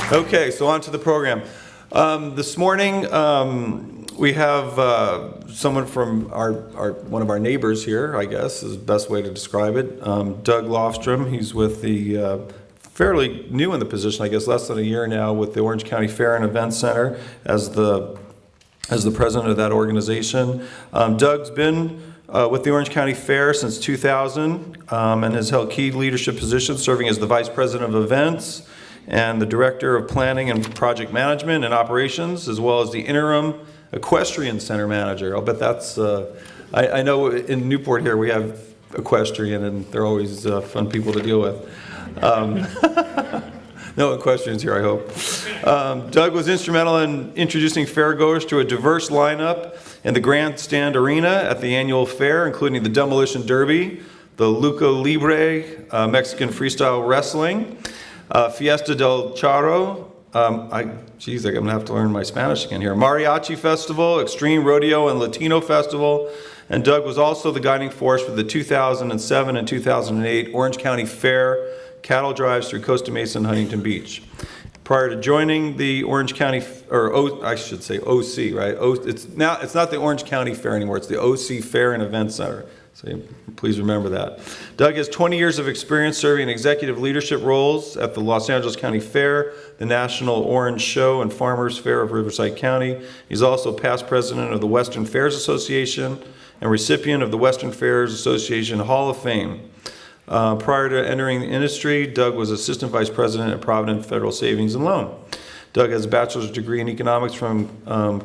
Okay, so on to the program. This morning, we have someone from one of our neighbors here, I guess, is the best way to describe it. Doug Lofstrom. He's with the fairly new in the position, I guess, less than a year now, with the Orange County Fair and Events Center as the president of that organization. Doug's been with the Orange County Fair since 2000 and has held key leadership positions, serving as the vice president of events and the director of planning and project management and operations, as well as the interim equestrian center manager. I'll bet that's, I know in Newport here we have equestrian and they're always fun people to deal with. No equestrians here, I hope. Doug was instrumental in introducing fairgoers to a diverse lineup in the Grandstand Arena at the annual fair, including the Demolition Derby, the Lucha Libre, Mexican freestyle wrestling, Fiesta del Charro, I'm gonna have to learn my Spanish again here, Mariachi Festival, Extreme Rodeo and Latino Festival, and Doug was also the guiding force for the 2007 and 2008 Orange County Fair cattle drives through Costa Mesa and Huntington Beach. Prior to joining the Orange County, I should say OC, right? It's not the Orange County Fair anymore, it's the OC Fair and Event Center. So please remember that. Doug has 20 years of experience serving in executive leadership roles at the Los Angeles County Fair, the National Orange Show and Farmers Fair of Riverside County. He's also past president of the Western Fairs Association and recipient of the Western Fairs Association Hall of Fame. Prior to entering the industry, Doug was assistant vice president at Provident Federal Savings and Loan. Doug has a bachelor's degree in economics from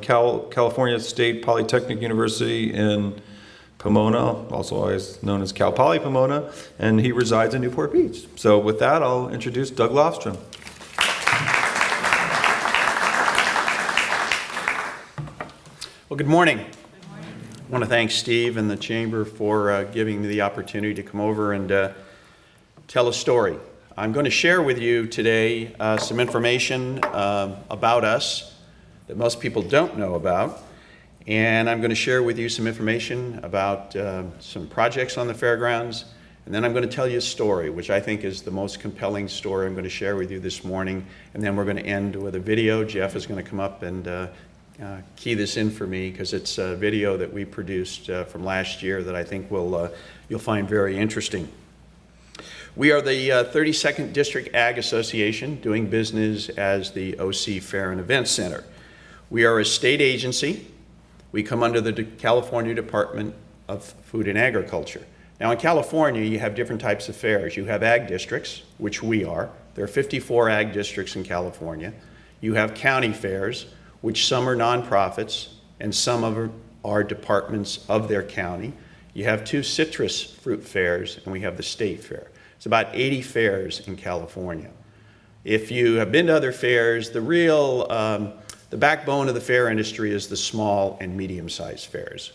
California State Polytechnic University in Pomona, also always known as Cal Poly Pomona, and he resides in Newport Beach. So with that, I'll introduce Doug Lofstrom. Well, good morning. I want to thank Steve and the Chamber for giving me the opportunity to come over and tell a story. I'm going to share with you today some information about us that most people don't know about, and I'm going to share with you some information about some projects on the fairgrounds, and then I'm going to tell you a story, which I think is the most compelling story I'm going to share with you this morning, and then we're going to end with a video. Jeff is going to come up and key this in for me because it's a video that we produced from last year that I think you'll find very interesting. We are the 32nd District Ag Association, doing business as the OC Fair and Events Center. We are a state agency. We come under the California Department of Food and Agriculture. Now in California, you have different types of fairs. You have ag districts, which we are. There are 54 ag districts in California. You have county fairs, which some are nonprofits and some are departments of their county. You have 2 citrus fruit fairs, and we have the state fair. It's about 80 fairs in California. If you have been to other fairs, the backbone of the fair industry is the small and medium-sized fairs.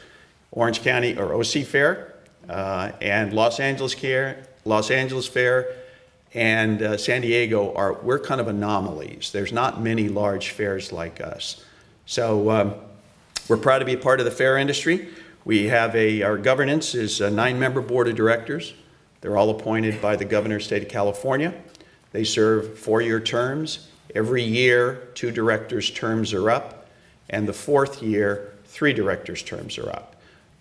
Orange County, or OC Fair, and Los Angeles Fair, and San Diego we're kind of anomalies. There's not many large fairs like us. So we're proud to be a part of the fair industry. We have our governance is a 9-member board of directors. They're all appointed by the governor of the state of California. They serve 4-year terms. Every year, 2 directors' terms are up, and the 4th year, 3 directors' terms are up.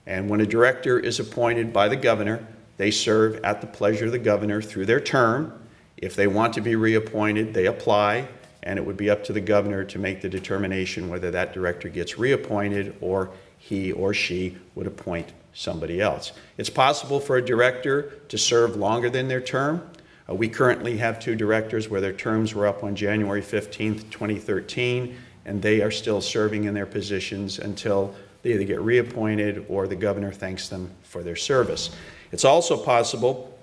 And when a director is appointed by the governor, they serve at the pleasure of the governor through their term. If they want to be reappointed, they apply, and it would be up to the governor to make the determination whether that director gets reappointed or he or she would appoint somebody else. It's possible for a director to serve longer than their term. We currently have 2 directors where their terms were up on January 15th, 2013, and they are still serving in their positions until they either get reappointed or the governor thanks them for their service. It's also possible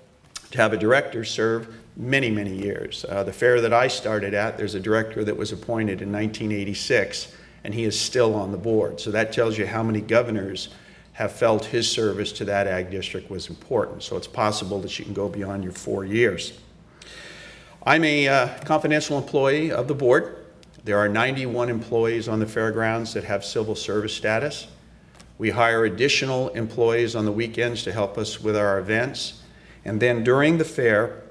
to have a director serve many, many years. The fair that I started at, there's a director that was appointed in 1986, and he is still on the board. So that tells you how many governors have felt his service to that ag district was important. So it's possible that you can go beyond your 4 years. I'm a confidential employee of the board. There are 91 employees on the fairgrounds that have civil service status. We hire additional employees on the weekends to help us with our events. And then during the fair,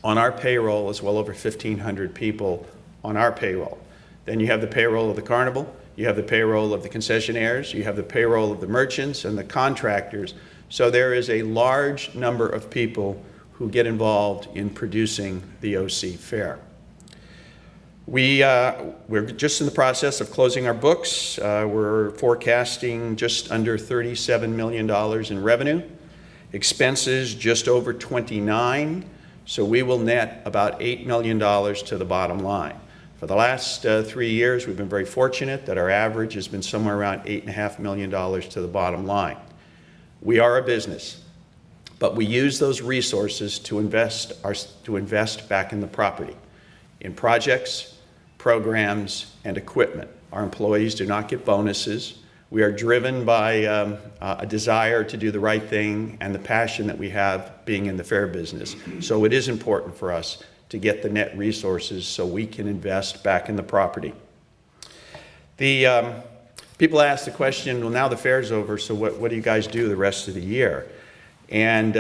on our payroll is well over 1,500 people on our payroll. Then you have the payroll of the carnival, you have the payroll of the concessionaires, you have the payroll of the merchants and the contractors. So there is a large number of people who get involved in producing the OC Fair. We're just in the process of closing our books. We're forecasting just under $37 million in revenue, expenses just over 29, so we will net about $8 million to the bottom line. For the last 3 years, we've been very fortunate that our average has been somewhere around $8.5 million to the bottom line. We are a business, but we use those resources to invest back in the property, in projects, programs, and equipment. Our employees do not get bonuses. We are driven by a desire to do the right thing and the passion that we have being in the fair business. So it is important for us to get the net resources so we can invest back in the property. People ask the question, well, now the fair's over, so what do you guys do the rest of the year? And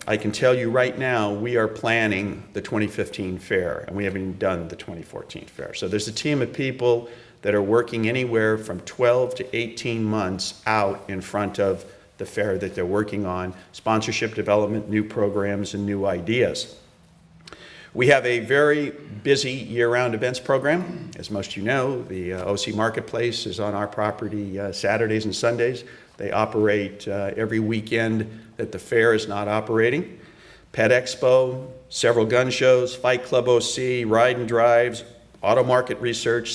I can tell you right now, we are planning the 2015 fair, and we haven't even done the 2014 fair. So there's a team of people that are working anywhere from 12 to 18 months out in front of the fair that they're working on, sponsorship development, new programs, and new ideas. We have a very busy year-round events program. As most of you know, the OC Marketplace is on our property Saturdays and Sundays. They operate every weekend that the fair is not operating. Pet Expo, several gun shows, Fight Club OC, ride and drives, auto market research,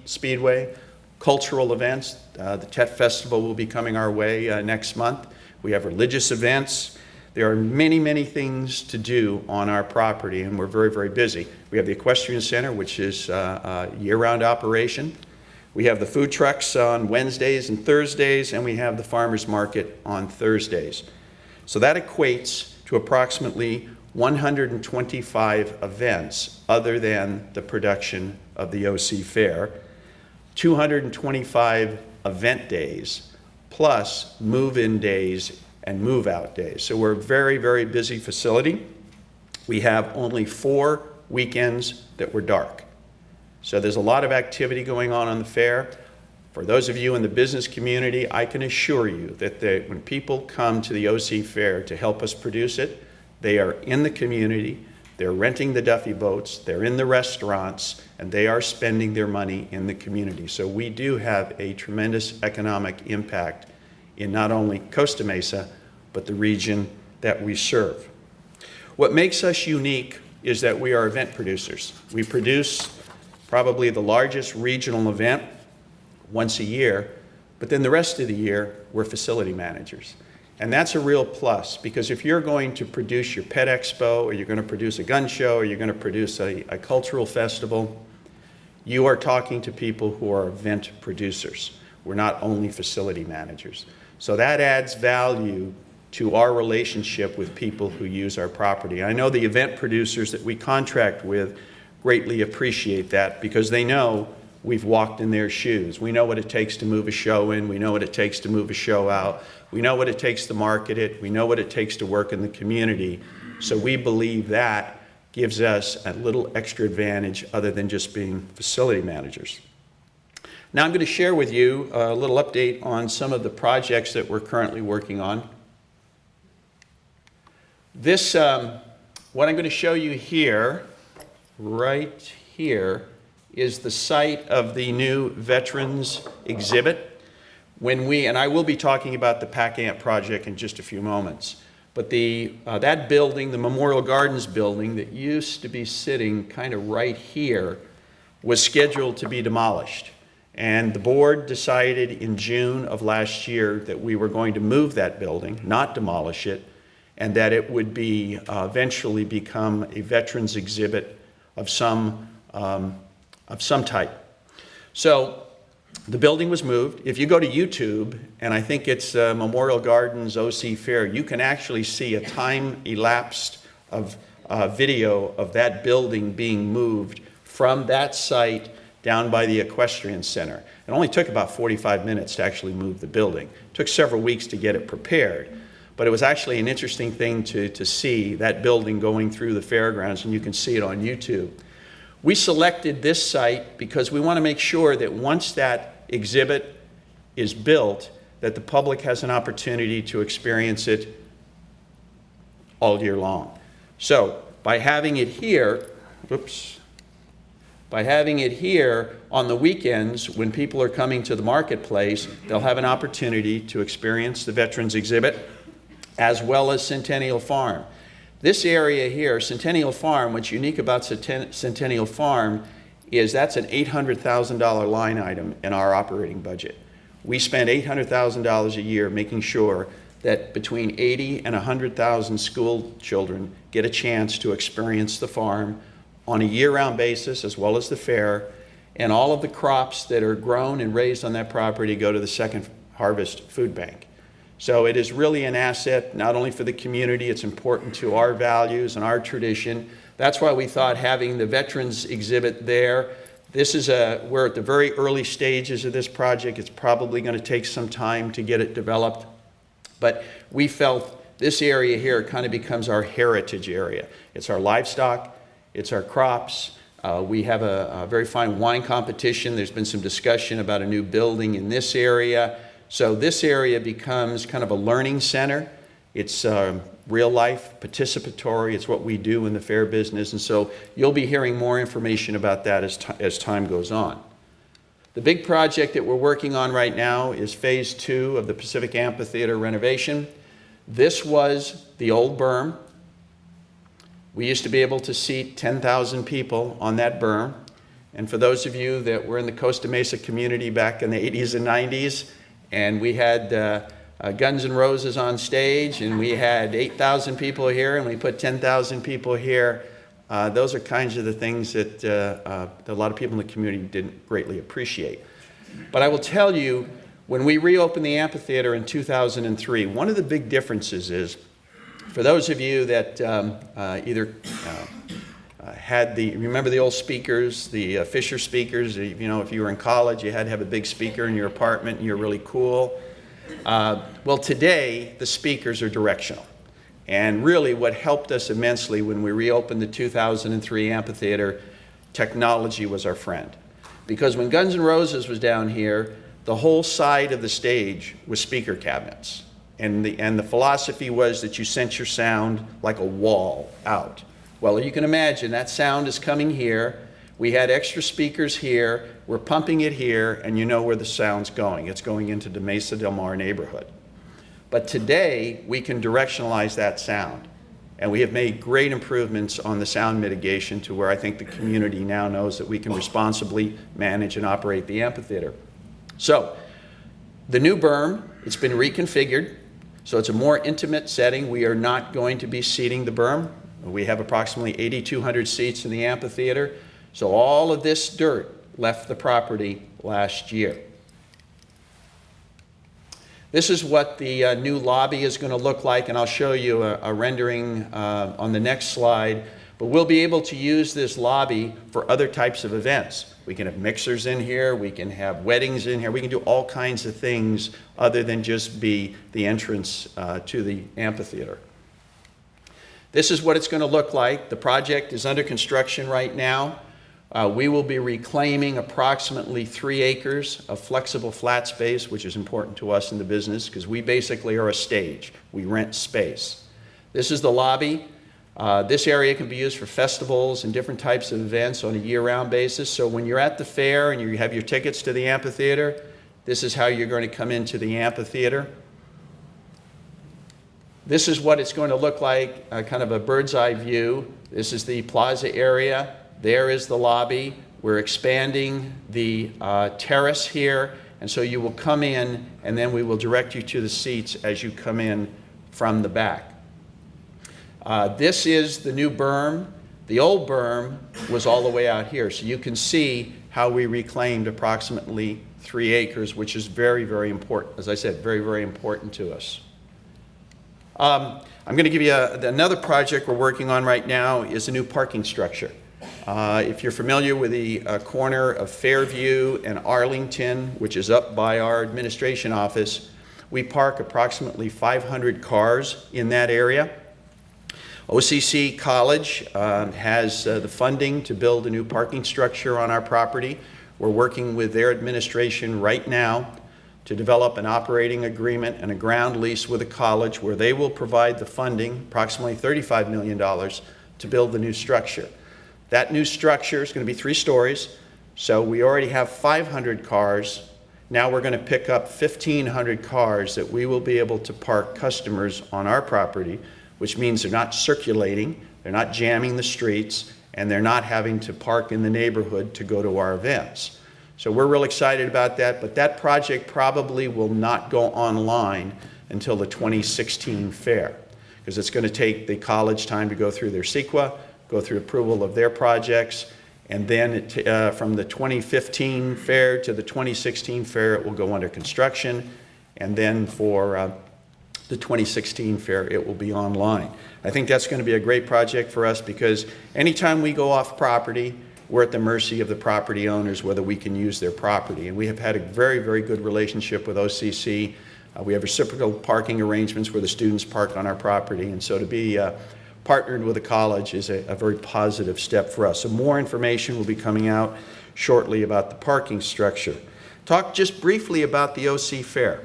speedway, cultural events. The Tet Festival will be coming our way next month. We have religious events. There are many, many things to do on our property, and we're very, very busy. We have the Equestrian Center, which is a year-round operation. We have the food trucks on Wednesdays and Thursdays, and we have the farmers market on Thursdays. So that equates to approximately 125 events other than the production of the OC Fair, 225 event days, plus move-in days and move-out days. So we're a very, very busy facility. We have only 4 weekends that were dark. So there's a lot of activity going on the fair. For those of you in the business community, I can assure you that when people come to the OC Fair to help us produce it, they are in the community, they're renting the Duffy boats, they're in the restaurants, and they are spending their money in the community. So we do have a tremendous economic impact in not only Costa Mesa, but the region that we serve. What makes us unique is that we are event producers. We produce probably the largest regional event once a year, but then the rest of the year, we're facility managers. And that's a real plus, because if you're going to produce your Pet Expo, or you're going to produce a gun show, or you're going to produce a cultural festival, you are talking to people who are event producers. We're not only facility managers. So that adds value to our relationship with people who use our property. I know the event producers that we contract with greatly appreciate that, because they know we've walked in their shoes. We know what it takes to move a show in. We know what it takes to move a show out. We know what it takes to market it. We know what it takes to work in the community. So we believe that gives us a little extra advantage other than just being facility managers. Now I'm going to share with you a little update on some of the projects that we're currently working on. This, what I'm going to show you here, right here, is the site of the new Veterans exhibit. And I will be talking about the Pack Ant project in just a few moments. But that building, the Memorial Gardens building that used to be sitting kind of right here, was scheduled to be demolished. And the board decided in June of last year that we were going to move that building, not demolish it, and that it would be eventually become a veterans exhibit of some type. So the building was moved. If you go to YouTube, and I think it's Memorial Gardens OC Fair, you can actually see a time-elapsed of video of that building being moved from that site down by the Equestrian Center. It only took about 45 minutes to actually move the building. It took several weeks to get it prepared. But it was actually an interesting thing to see that building going through the fairgrounds, and you can see it on YouTube. We selected this site because we want to make sure that once that exhibit is built, that the public has an opportunity to experience it all year long. So by having it here, by having it here on the weekends when people are coming to the marketplace, they'll have an opportunity to experience the Veterans exhibit as well as Centennial Farm. This area here, Centennial Farm, what's unique about Centennial Farm is that's an $800,000 line item in our operating budget. We spend $800,000 a year making sure that between 80 and 100,000 school children get a chance to experience the farm on a year-round basis, as well as the fair, and all of the crops that are grown and raised on that property go to the Second Harvest Food Bank. So it is really an asset, not only for the community, it's important to our values and our tradition. That's why we thought having the Veterans exhibit there. We're at the very early stages of this project. It's probably going to take some time to get it developed. But we felt this area here kind of becomes our heritage area. It's our livestock, it's our crops. We have a very fine wine competition. There's been some discussion about a new building in this area. So this area becomes kind of a learning center. It's real life, participatory. It's what we do in the fair business. And so you'll be hearing more information about that as time goes on. The big project that we're working on right now is phase 2 of the Pacific Amphitheatre renovation. This was the old berm. We used to be able to seat 10,000 people on that berm. And for those of you that were in the Costa Mesa community back in the 80s and 90s, and we had Guns N' Roses on stage, and we had 8,000 people here, and we put 10,000 people here, those are kinds of the things that a lot of people in the community didn't greatly appreciate. But I will tell you, when we reopened the amphitheater in 2003, one of the big differences is, for those of you that remember the old speakers, the Fisher speakers, you know, if you were in college, you had to have a big speaker in your apartment and you're really cool. Well, today, the speakers are directional. And really what helped us immensely when we reopened the 2003 amphitheater, technology was our friend. Because when Guns N' Roses was down here, the whole side of the stage was speaker cabinets. And the philosophy was that you sent your sound like a wall out. Well, you can imagine that sound is coming here. We had extra speakers here. We're pumping it here, and you know where the sound's going. It's going into the Mesa Del Mar neighborhood. But today, we can directionalize that sound. And we have made great improvements on the sound mitigation to where I think the community now knows that we can responsibly manage and operate the amphitheater. So, the new berm, it's been reconfigured. So it's a more intimate setting. We are not going to be seating the berm. We have approximately 8,200 seats in the amphitheater. So all of this dirt left the property last year. This is what the new lobby is going to look like, and I'll show you a rendering on the next slide. But we'll be able to use this lobby for other types of events. We can have mixers in here, we can have weddings in here, we can do all kinds of things other than just be the entrance to the amphitheater. This is what it's going to look like. The project is under construction right now. We will be reclaiming approximately 3 acres of flexible flat space, which is important to us in the business because we basically are a stage. We rent space. This is the lobby. This area can be used for festivals and different types of events on a year-round basis. So when you're at the fair and you have your tickets to the amphitheater, this is how you're going to come into the amphitheater. This is what it's going to look like, kind of a bird's eye view. This is the plaza area. There is the lobby. We're expanding the terrace here, and so you will come in, and then we will direct you to the seats as you come in from the back. This is the new berm. The old berm was all the way out here, so you can see how we reclaimed approximately 3 acres, which is very, very important. As I said, very, very important to us. I'm going to give you another project we're working on right now is a new parking structure. If you're familiar with the corner of Fairview and Arlington, which is up by our administration office, we park approximately 500 cars in that area. OCC College has the funding to build a new parking structure on our property. We're working with their administration right now to develop an operating agreement and a ground lease with the college where they will provide the funding, approximately $35 million, to build the new structure. That new structure is going to be 3 stories, so we already have 500 cars. Now we're going to pick up 1,500 cars that we will be able to park customers on our property, which means they're not circulating, they're not jamming the streets, and they're not having to park in the neighborhood to go to our events. So we're real excited about that, but that project probably will not go online until the 2016 fair, because it's going to take the college time to go through their CEQA, go through approval of their projects, and then from the 2015 fair to the 2016 fair, it will go under construction, and then for the 2016 fair, it will be online. I think that's going to be a great project for us because anytime we go off property, we're at the mercy of the property owners whether we can use their property. And we have had a very, very good relationship with OCC. We have reciprocal parking arrangements where the students park on our property. And so to be partnered with a college is a very positive step for us. So more information will be coming out shortly about the parking structure. Talk just briefly about the OC Fair.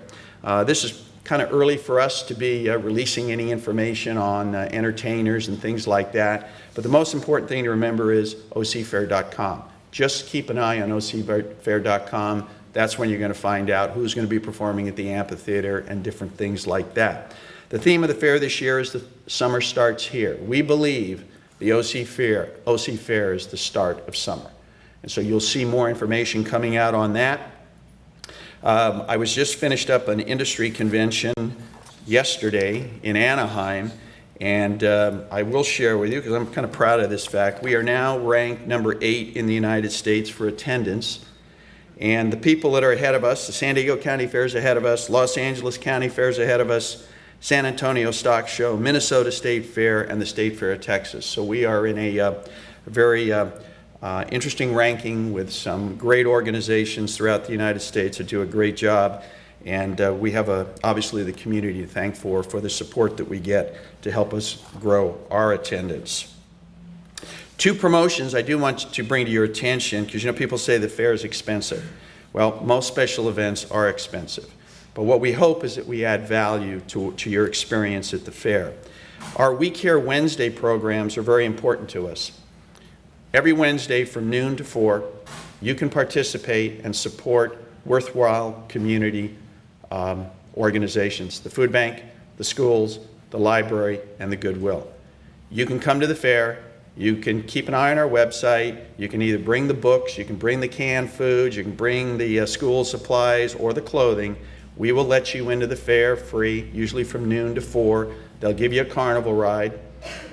This is kind of early for us to be releasing any information on entertainers and things like that. But the most important thing to remember is ocfair.com. Just keep an eye on ocfair.com. That's when you're going to find out who's going to be performing at the Amphitheatre and different things like that. The theme of the fair this year is the summer starts here. We believe the OC Fair is the start of summer. And so you'll see more information coming out on that. I was just finished up an industry convention yesterday in Anaheim, and I will share with you, because I'm kind of proud of this fact, we are now ranked number 8 in the United States for attendance. And the people that are ahead of us, the San Diego County Fair is ahead of us, Los Angeles County Fair is ahead of us, San Antonio Stock Show, Minnesota State Fair, and the State Fair of Texas. So we are in a very interesting ranking with some great organizations throughout the United States that do a great job. And we have obviously the community to thank for the support that we get to help us grow our attendance. 2 promotions I do want to bring to your attention, because people say the fair is expensive. Well, most special events are expensive. But what we hope is that we add value to your experience at the fair. Our We Care Wednesday programs are very important to us. Every Wednesday from noon to 4, you can participate and support worthwhile community organizations, the food bank, the schools, the library, and the Goodwill. You can come to the fair. You can keep an eye on our website. You can either bring the books, you can bring the canned foods, you can bring the school supplies or the clothing. We will let you into the fair free, usually from noon to 4. They'll give you a carnival ride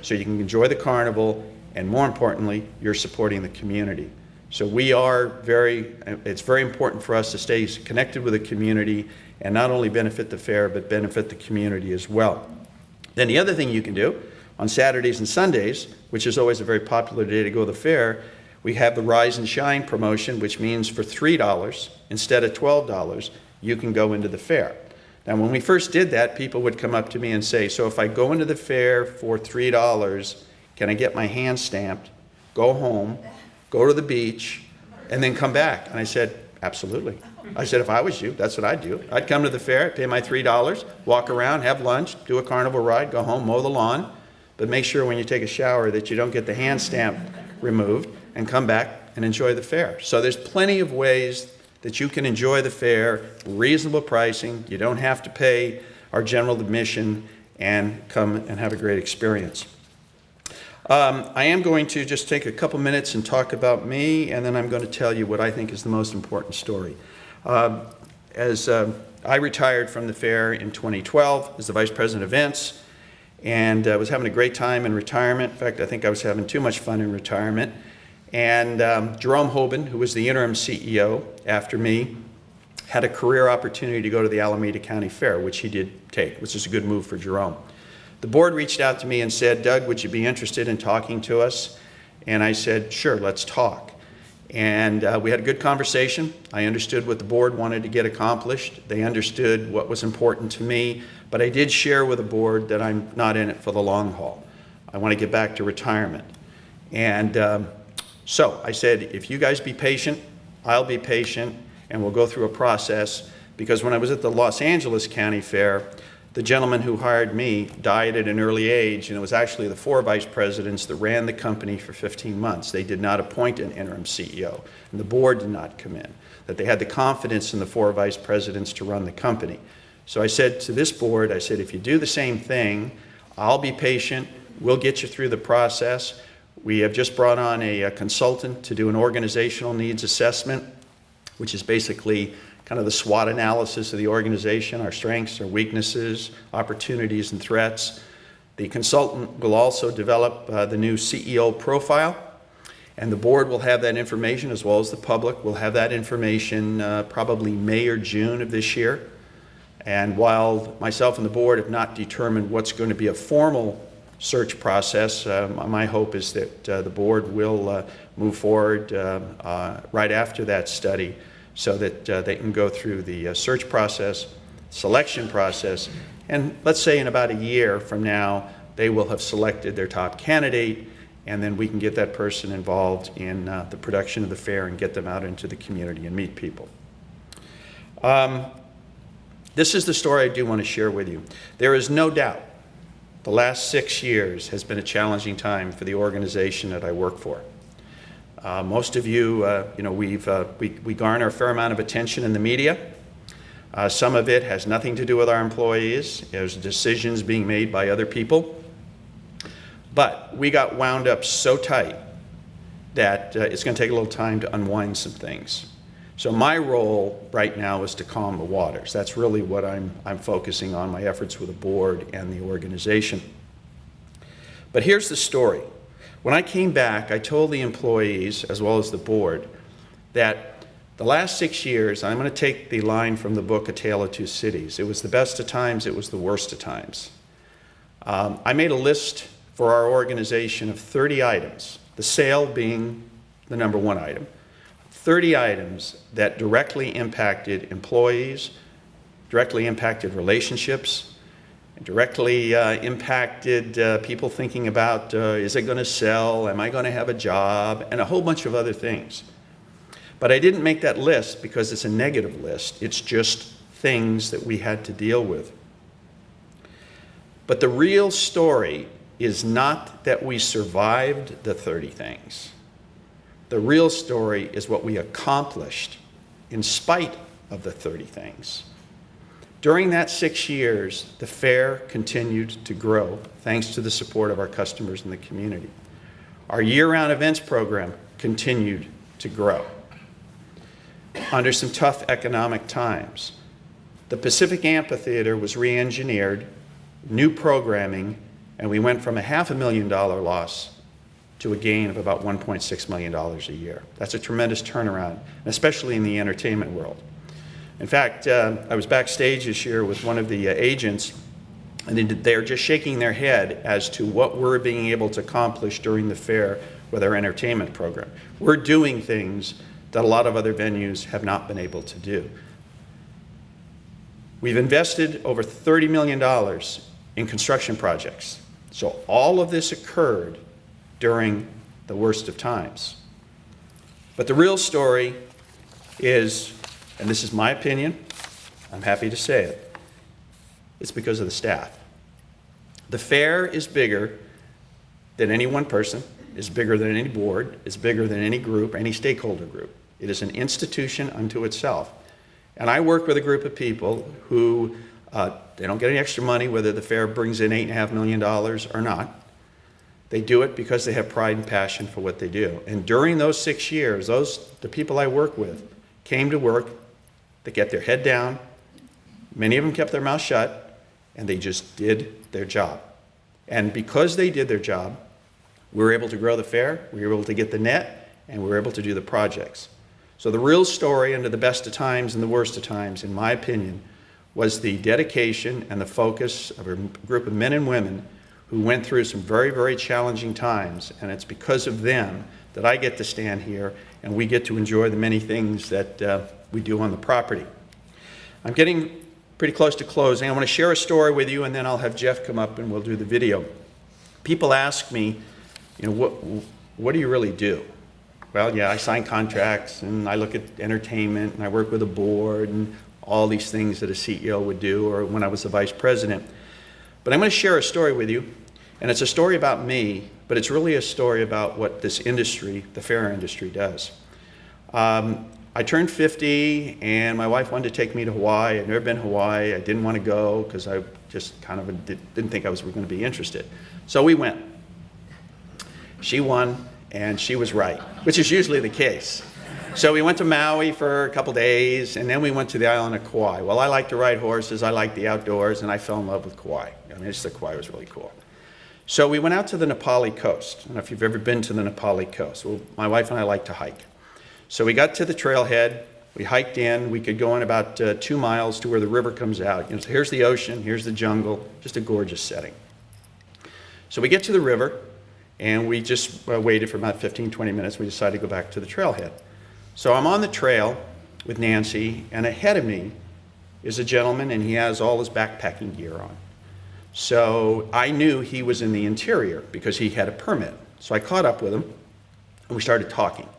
so you can enjoy the carnival, and more importantly, you're supporting the community. So it's very important for us to stay connected with the community and not only benefit the fair, but benefit the community as well. Then the other thing you can do on Saturdays and Sundays, which is always a very popular day to go to the fair, we have the Rise and Shine promotion, which means for $3 instead of $12, you can go into the fair. Now, when we first did that, people would come up to me and say, so if I go into the fair for $3, can I get my hand stamped, go home, go to the beach, and then come back? And I said, absolutely. I said, if I was you, that's what I'd do. I'd come to the fair, I'd pay my $3, walk around, have lunch, do a carnival ride, go home, mow the lawn, but make sure when you take a shower that you don't get the hand stamp removed, and come back and enjoy the fair. So there's plenty of ways that you can enjoy the fair, reasonable pricing. You don't have to pay our general admission, and come and have a great experience. I am going to just take a couple minutes and talk about me, and then I'm going to tell you what I think is the most important story. I retired from the fair in 2012 as the Vice President of Events, and was having a great time in retirement. In fact, I think I was having too much fun in retirement. And Jerome Hoban, who was the interim CEO after me, had a career opportunity to go to the Alameda County Fair, which he did take, which is a good move for Jerome. The board reached out to me and said, Doug, would you be interested in talking to us? And I said, sure, let's talk. And we had a good conversation. I understood what the board wanted to get accomplished. They understood what was important to me. But I did share with the board that I'm not in it for the long haul. I want to get back to retirement. And so I said, if you guys be patient, I'll be patient, and we'll go through a process. Because when I was at the Los Angeles County Fair, the gentleman who hired me died at an early age, and it was actually the 4 vice presidents that ran the company for 15 months. They did not appoint an interim CEO, and the board did not come in, that they had the confidence in the 4 vice presidents to run the company. So I said to this board, I said, if you do the same thing, I'll be patient, we'll get you through the process. We have just brought on a consultant to do an organizational needs assessment, which is basically kind of the SWOT analysis of the organization, our strengths, our weaknesses, opportunities, and threats. The consultant will also develop the new CEO profile, and the board will have that information, as well as the public will have that information probably May or June of this year. And while myself and the board have not determined what's going to be a formal search process, my hope is that the board will move forward right after that study, so that they can go through the search process, selection process, and let's say in about a year from now, they will have selected their top candidate, and then we can get that person involved in the production of the fair and get them out into the community and meet people. This is the story I do want to share with you. There is no doubt the last 6 years has been a challenging time for the organization that I work for. Most of you, we garner a fair amount of attention in the media. Some of it has nothing to do with our employees. There's decisions being made by other people. But we got wound up so tight that it's going to take a little time to unwind some things. So my role right now is to calm the waters. That's really what I'm focusing on, my efforts with the board and the organization. But here's the story. When I came back, I told the employees, as well as the board, that the last 6 years, I'm going to take the line from the book, A Tale of Two Cities. It was the best of times, it was the worst of times. I made a list for our organization of 30 items, the sale being the number 1 item. 30 items that directly impacted employees, directly impacted relationships, directly impacted people thinking about, is it going to sell, am I going to have a job, and a whole bunch of other things. But I didn't make that list because it's a negative list. It's just things that we had to deal with. But the real story is not that we survived the 30 things. The real story is what we accomplished in spite of the 30 things. During that 6 years, the fair continued to grow thanks to the support of our customers and the community. Our year-round events program continued to grow. Under some tough economic times, the Pacific Amphitheatre was re-engineered, new programming, and we went from a $500,000 loss to a gain of about $1.6 million a year. That's a tremendous turnaround, especially in the entertainment world. In fact, I was backstage this year with one of the agents, and they're just shaking their head as to what we're being able to accomplish during the fair with our entertainment program. We're doing things that a lot of other venues have not been able to do. We've invested over $30 million in construction projects. So all of this occurred during the worst of times. But the real story is, and this is my opinion, I'm happy to say it, it's because of the staff. The fair is bigger than any one person, is bigger than any board, is bigger than any group, any stakeholder group. It is an institution unto itself. And I work with a group of people who, they don't get any extra money whether the fair brings in $8.5 million or not. They do it because they have pride and passion for what they do. And during those 6 years, the people I work with came to work, they kept their head down, many of them kept their mouth shut, and they just did their job. And because they did their job, we were able to grow the fair, we were able to get the net, and we were able to do the projects. So the real story under the best of times and the worst of times, in my opinion, was the dedication and the focus of a group of men and women who went through some very, very challenging times, and it's because of them that I get to stand here and we get to enjoy the many things that we do on the property. I'm getting pretty close to closing. I want to share a story with you, and then I'll have Jeff come up and we'll do the video. People ask me, what do you really do? Well, yeah, I sign contracts and I look at entertainment and I work with a board and all these things that a CEO would do, or when I was the vice president. But I'm going to share a story with you, and it's a story about me, but it's really a story about what this industry, the fair industry, does. I turned 50 and my wife wanted to take me to Hawaii. I'd never been to Hawaii. I didn't want to go because I just kind of didn't think I was going to be interested. So we went. She won and she was right, which is usually the case. So we went to Maui for a couple days and then we went to the island of Kauai. Well, I like to ride horses, I like the outdoors, and I fell in love with Kauai. I just thought Kauai was really cool. So we went out to the Nepali coast. I don't know if you've ever been to the Nepali coast. Well, my wife and I like to hike. So we got to the trailhead, we hiked in, we could go in about 2 miles to where the river comes out. So here's the ocean, here's the jungle, just a gorgeous setting. So we get to the river, and we just waited for about 15, 20 minutes. We decided to go back to the trailhead. So I'm on the trail with Nancy, and ahead of me is a gentleman, and he has all his backpacking gear on. So I knew he was in the interior because he had a permit. So I caught up with him, and we started talking.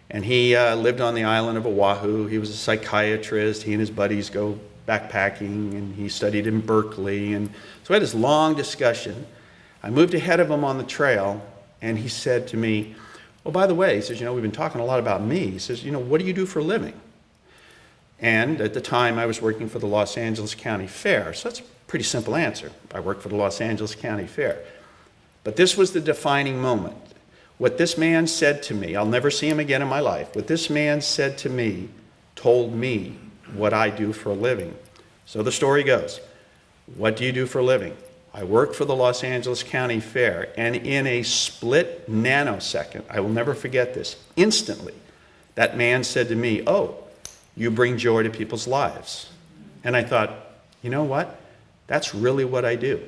And he lived on the island of Oahu. He was a psychiatrist. He and his buddies go backpacking, and he studied in Berkeley. And so we had this long discussion. I moved ahead of him on the trail, and he said to me, "Oh, by the way," he says, "we've been talking a lot about me." He says, "What do you do for a living?" And at the time, I was working for the Los Angeles County Fair. So that's a pretty simple answer. I work for the Los Angeles County Fair. But this was the defining moment. What this man said to me, I'll never see him again in my life. What this man said to me told me what I do for a living. So the story goes, what do you do for a living? I work for the Los Angeles County Fair, and in a split nanosecond, I will never forget this, instantly, that man said to me, "Oh, you bring joy to people's lives." And I thought, you know what? That's really what I do.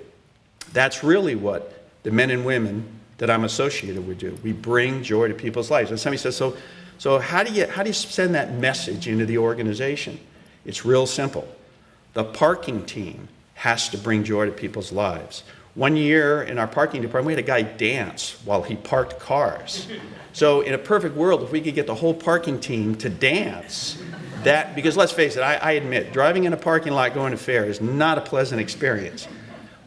That's really what the men and women that I'm associated with do. We bring joy to people's lives. And somebody says, so how do you send that message into the organization? It's real simple. The parking team has to bring joy to people's lives. One year in our parking department, we had a guy dance while he parked cars. So in a perfect world, if we could get the whole parking team to dance, because let's face it, I admit, driving in a parking lot going to fair is not a pleasant experience.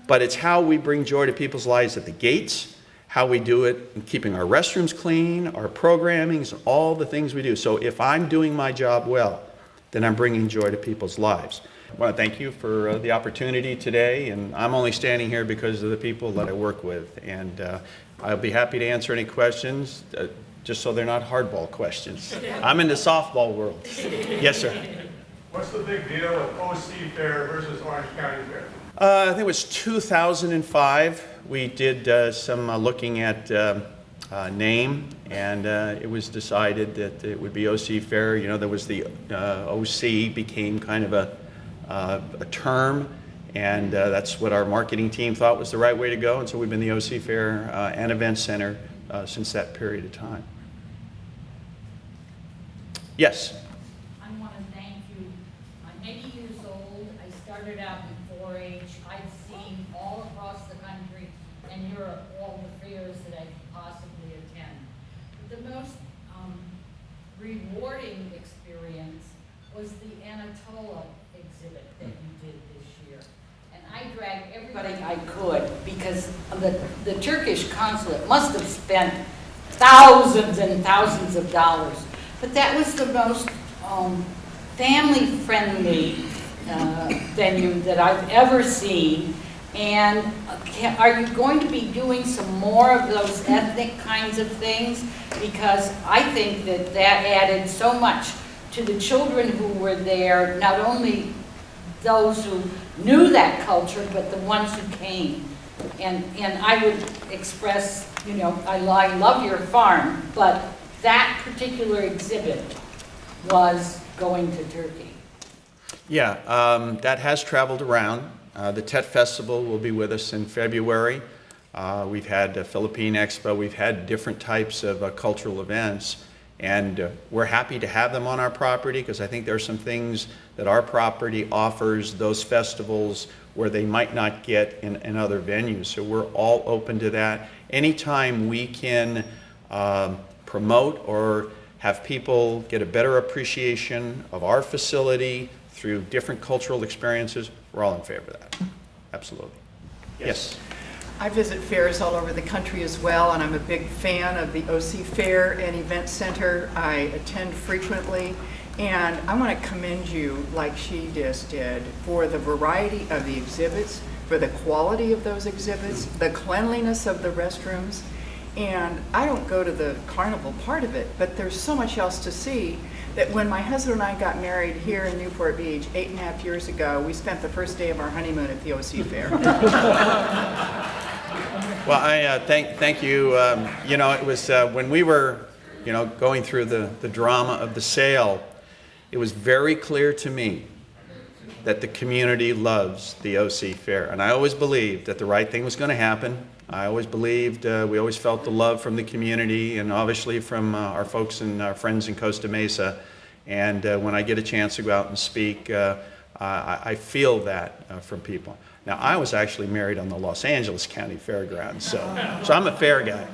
But it's how we bring joy to people's lives at the gates, how we do it in keeping our restrooms clean, our programming, all the things we do. So if I'm doing my job well, then I'm bringing joy to people's lives. I want to thank you for the opportunity today, and I'm only standing here because of the people that I work with. And I'll be happy to answer any questions, just so they're not hardball questions. I'm in the softball world. Yes, sir. What's the big deal with OC Fair versus Orange County Fair? I think it was 2005. We did some looking at name, and it was decided that it would be OC Fair. There was the OC became kind of a term, and that's what our marketing team thought was the right way to go. And so we've been the OC Fair and Event Center since that period of time. Yes. I want to thank you. I'm 80 years old. I started out in 4-H. I've seen all across the country and Europe all the fairs that I could possibly attend. But the most rewarding experience was the Anatolia exhibit that you did this year. And I dragged everybody I could because the Turkish consulate must have spent thousands and thousands of dollars. But that was the most family-friendly venue that I've ever seen. And are you going to be doing some more of those ethnic kinds of things? Because I think that added so much to the children who were there, not only those who knew that culture, but the ones who came. And I would express, I love your farm, but that particular exhibit was going to Turkey. Yeah, that has traveled around. The Tet Festival will be with us in February. We've had a Philippine Expo. We've had different types of cultural events. And we're happy to have them on our property because I think there are some things that our property offers those festivals where they might not get in other venues. So we're all open to that. Anytime we can promote or have people get a better appreciation of our facility through different cultural experiences, we're all in favor of that. Absolutely. Yes. I visit fairs all over the country as well, and I'm a big fan of the OC Fair and Event Center. I attend frequently, and I want to commend you, like she just did, for the variety of the exhibits, for the quality of those exhibits, the cleanliness of the restrooms. And I don't go to the carnival part of it, but there's so much else to see that when my husband and I got married here in Newport Beach 8.5 years ago, we spent the first day of our honeymoon at the OC Fair. Well, I thank you. You know, it was when we were, you know, going through the drama of the sale, it was very clear to me that the community loves the OC Fair. And I always believed that the right thing was going to happen. I always believed, we always felt the love from the community and obviously from our folks and our friends in Costa Mesa. And when I get a chance to go out and speak, I feel that from people. Now, I was actually married on the Los Angeles County Fairgrounds, so I'm a fair guy.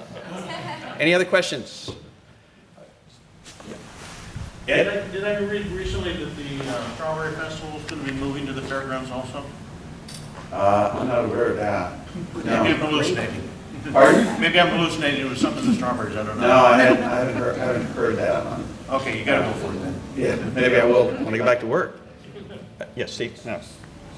Any other questions? Did I read recently that the Strawberry Festival is going to be moving to the fairgrounds also? I'm not aware of that. Maybe I'm hallucinating. Pardon? Maybe I'm hallucinating with something with strawberries, I don't know. No, I haven't heard that. Okay, you gotta go for it then. Yeah, maybe I will when I go back to work. Yes, Steve? No.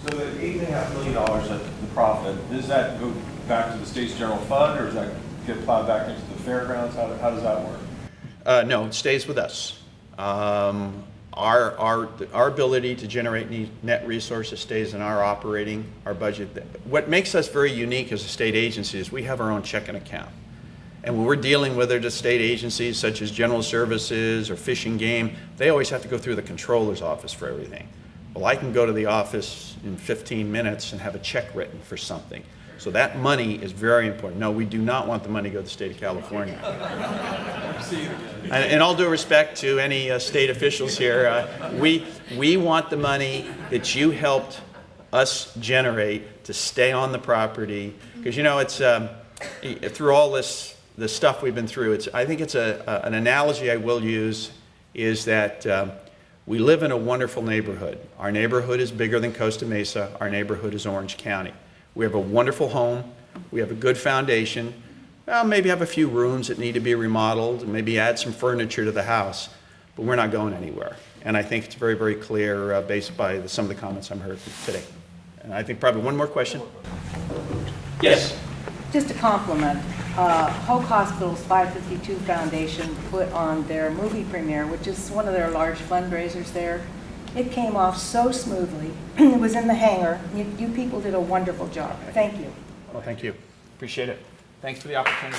So the $8.5 million at the profit, does that go back to the state's general fund, or does that get plowed back into the fairgrounds? How does that work? No, it stays with us. Our ability to generate net resources stays in our operating, our budget. What makes us very unique as a state agency is we have our own checking account. And when we're dealing with other state agencies such as General Services or Fish and Game, they always have to go through the controller's office for everything. Well, I can go to the office in 15 minutes and have a check written for something. So that money is very important. No, we do not want the money to go to the state of California. And in all due respect to any state officials here, we want the money that you helped us generate to stay on the property. Because, you know, it's through all this stuff we've been through, I think it's an analogy I will use is that we live in a wonderful neighborhood. Our neighborhood is bigger than Costa Mesa. Our neighborhood is Orange County. We have a wonderful home. We have a good foundation. Maybe have a few rooms that need to be remodeled, and maybe add some furniture to the house, but we're not going anywhere. And I think it's very, very clear based by some of the comments I've heard today. And I think probably one more question. Yes. Just a compliment. Hoke Hospital's 552 Foundation put on their movie premiere, which is one of their large fundraisers there. It came off so smoothly. It was in the hangar. You people did a wonderful job. Thank you. Well, thank you. Appreciate it. Thanks for the opportunity.